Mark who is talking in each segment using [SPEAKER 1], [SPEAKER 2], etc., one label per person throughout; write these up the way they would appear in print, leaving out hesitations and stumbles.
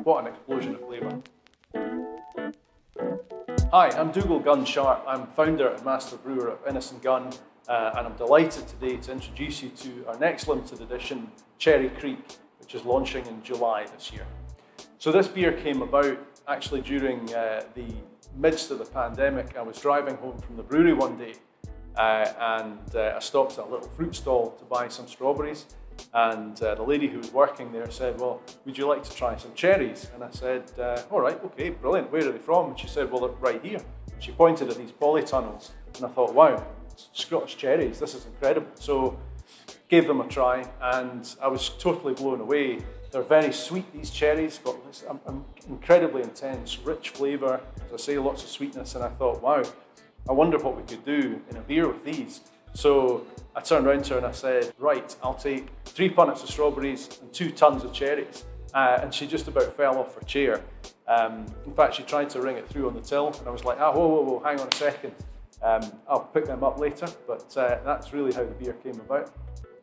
[SPEAKER 1] What an explosion of flavour. Hi, I'm Dougal Gunn Sharp. I'm founder and master brewer of Innis Gunn, and I'm delighted today to introduce you to our next limited edition Cherry Kriek, which is launching in July this year. So this beer came about actually during the midst of the pandemic. I was driving home from the brewery one day and I stopped at a little fruit stall to buy some strawberries, and the lady who was working there said, "Well, would you like to try some cherries?" And I said, "All right, okay, brilliant, where are they from?" And she said, "Well, they're right here." And she pointed at these polytunnels, and I thought, wow, Scottish cherries, this is incredible. So gave them a try, and I was totally blown away. They're very sweet, these cherries, got this incredibly intense, rich flavour, as I say, lots of sweetness, and I thought, wow, I wonder what we could do in a beer with these. So I turned around to her and I said, right, I'll take 3 punnets of strawberries and 2 tons of cherries. And she just about fell off her chair. In fact, she tried to ring it through on the till, and I was like, whoa, hang on a second. I'll pick them up later, but that's really how the beer came about.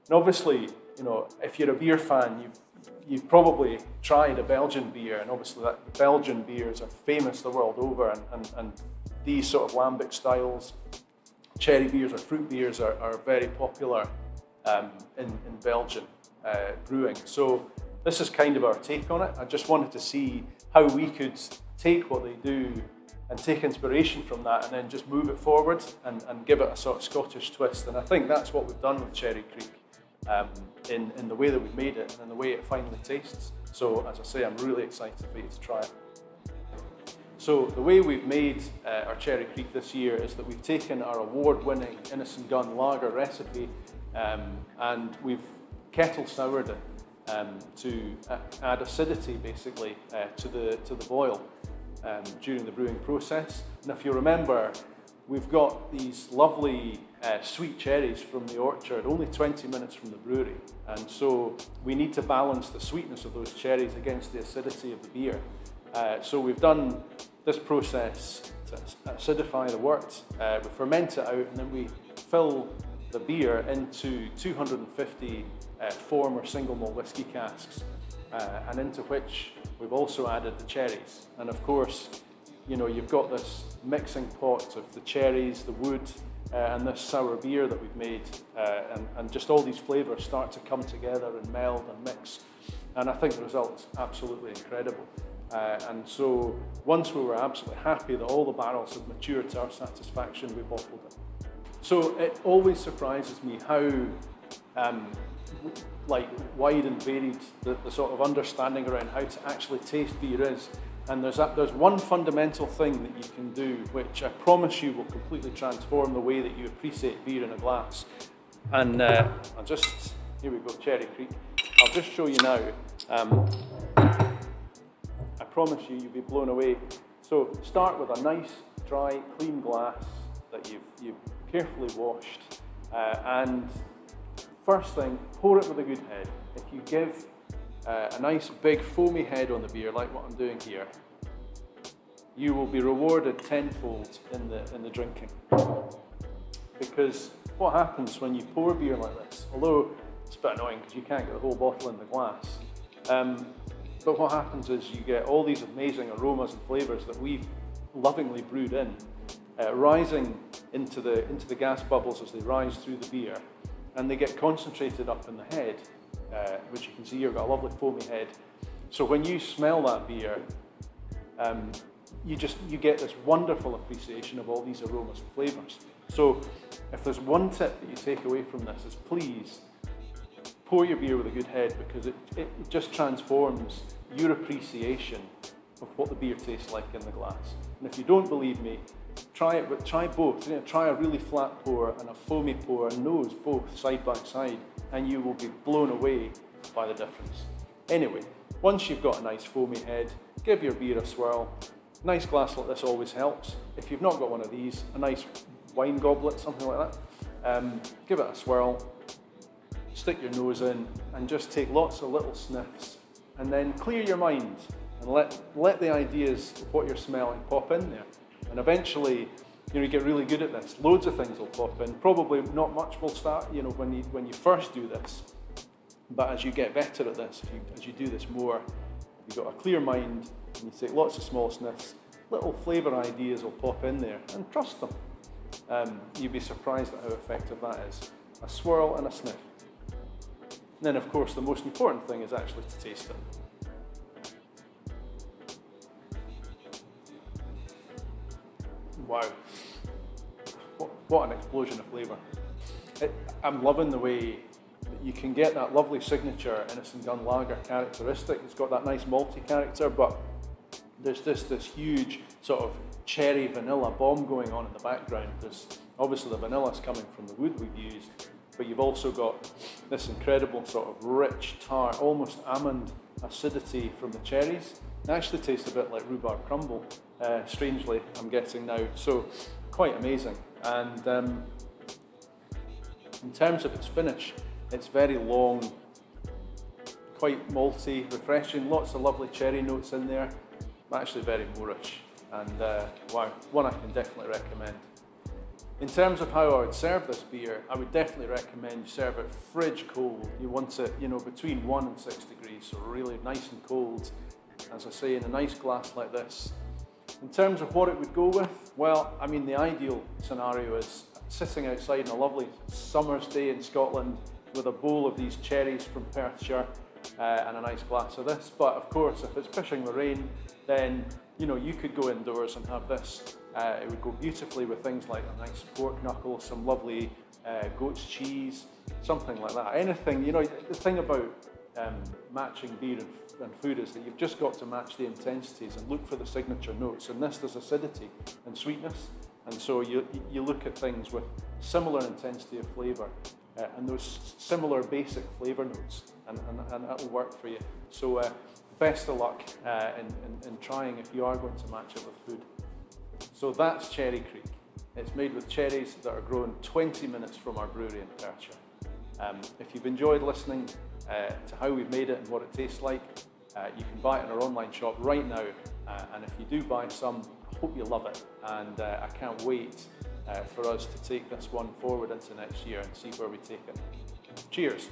[SPEAKER 1] And obviously, you know, if you're a beer fan, you've probably tried a Belgian beer, and obviously the Belgian beers are famous the world over, and these sort of lambic styles, cherry beers or fruit beers are very popular in Belgian brewing. So this is kind of our take on it. I just wanted to see how we could take what they do and take inspiration from that and then just move it forward and give it a sort of Scottish twist. And I think that's what we've done with Cherry Kriek in the way that we've made it and in the way it finally tastes. So as I say, I'm really excited for you to try it. So the way we've made our Cherry Kriek this year is that we've taken our award-winning Innis Gunn lager recipe and we've kettle soured it to add acidity basically to the boil during the brewing process. And if you remember, we've got these lovely sweet cherries from the orchard, only 20 minutes from the brewery, and so we need to balance the sweetness of those cherries against the acidity of the beer. So we've done this process to acidify the wort. We ferment it out, and then we fill the beer into 250 form or single malt whiskey casks, and into which we've also added the cherries. And of course, you know, you've got this mixing pot of the cherries, the wood, and this sour beer that we've made, and just all these flavours start to come together and meld and mix. And I think the result is absolutely incredible. And so once we were absolutely happy that all the barrels had matured to our satisfaction, we bottled it. So it always surprises me how like wide and varied the sort of understanding around how to actually taste beer is. And there's one fundamental thing that you can do, which I promise you will completely transform the way that you appreciate beer in a glass. And here we go, Cherry Kriek. I'll just show you now. I promise you'll be blown away. So start with a nice, dry, clean glass that you've carefully washed. And first thing, pour it with a good head. If you give a nice big foamy head on the beer, like what I'm doing here, you will be rewarded tenfold in the drinking. Because what happens when you pour beer like this, although it's a bit annoying because you can't get the whole bottle in the glass, but what happens is you get all these amazing aromas and flavours that we've lovingly brewed in, rising into the gas bubbles as they rise through the beer, and they get concentrated up in the head, which you can see here, got a lovely foamy head. So when you smell that beer, you get this wonderful appreciation of all these aromas and flavours. So if there's one tip that you take away from this, is please pour your beer with a good head, because it just transforms your appreciation of what the beer tastes like in the glass. And if you don't believe me, try it, but try both. You know, try a really flat pour and a foamy pour, and nose both side by side, and you will be blown away by the difference. Anyway, once you've got a nice foamy head, give your beer a swirl. Nice glass like this always helps. If you've not got one of these, a nice wine goblet, something like that, give it a swirl, stick your nose in, and just take lots of little sniffs, and then clear your mind and let the ideas of what you're smelling pop in there. And eventually, you know, you get really good at this. Loads of things will pop in. Probably not much will start, you know, when you first do this. But as you get better at this, as you do this more, If you've got a clear mind and you take lots of small sniffs, little flavour ideas will pop in there, and trust them. You'd be surprised at how effective that is. A swirl and a sniff. And then of course the most important thing is actually to taste it. Wow, what an explosion of flavour. I'm loving the way that you can get that lovely signature Innis Gunn lager characteristic. It's got that nice malty character, but there's this huge sort of cherry vanilla bomb going on in the background. There's obviously the vanilla's coming from the wood we've used, but you've also got this incredible sort of rich, tart, almost almond acidity from the cherries. It actually tastes a bit like rhubarb crumble, strangely, I'm getting now. So quite amazing. And in terms of its finish, it's very long, quite malty, refreshing, lots of lovely cherry notes in there, actually very Moorish. And wow, one I can definitely recommend. In terms of how I would serve this beer, I would definitely recommend you serve it fridge cold. You want it, you know, between 1 and 6 degrees, so really nice and cold. As I say, in a nice glass like this. In terms of what it would go with, well, I mean, the ideal scenario is sitting outside on a lovely summer's day in Scotland with a bowl of these cherries from Perthshire and a nice glass of this. But of course, if it's pissing the rain, then you know you could go indoors and have this. It would go beautifully with things like a nice pork knuckle, some lovely goat's cheese, something like that. Anything, you know, the thing about matching beer and food is that you've just got to match the intensities and look for the signature notes. In this, there's acidity and sweetness, and so you look at things with similar intensity of flavour and those similar basic flavour notes, and that'll work for you. So best of luck in trying if you are going to match it with food. So that's Cherry Kriek. It's made with cherries that are grown 20 minutes from our brewery in Perthshire. If you've enjoyed listening to how we've made it and what it tastes like, you can buy it in our online shop right now, and if you do buy some, I hope you love it, and I can't wait for us to take this one forward into next year and see where we take it. Cheers!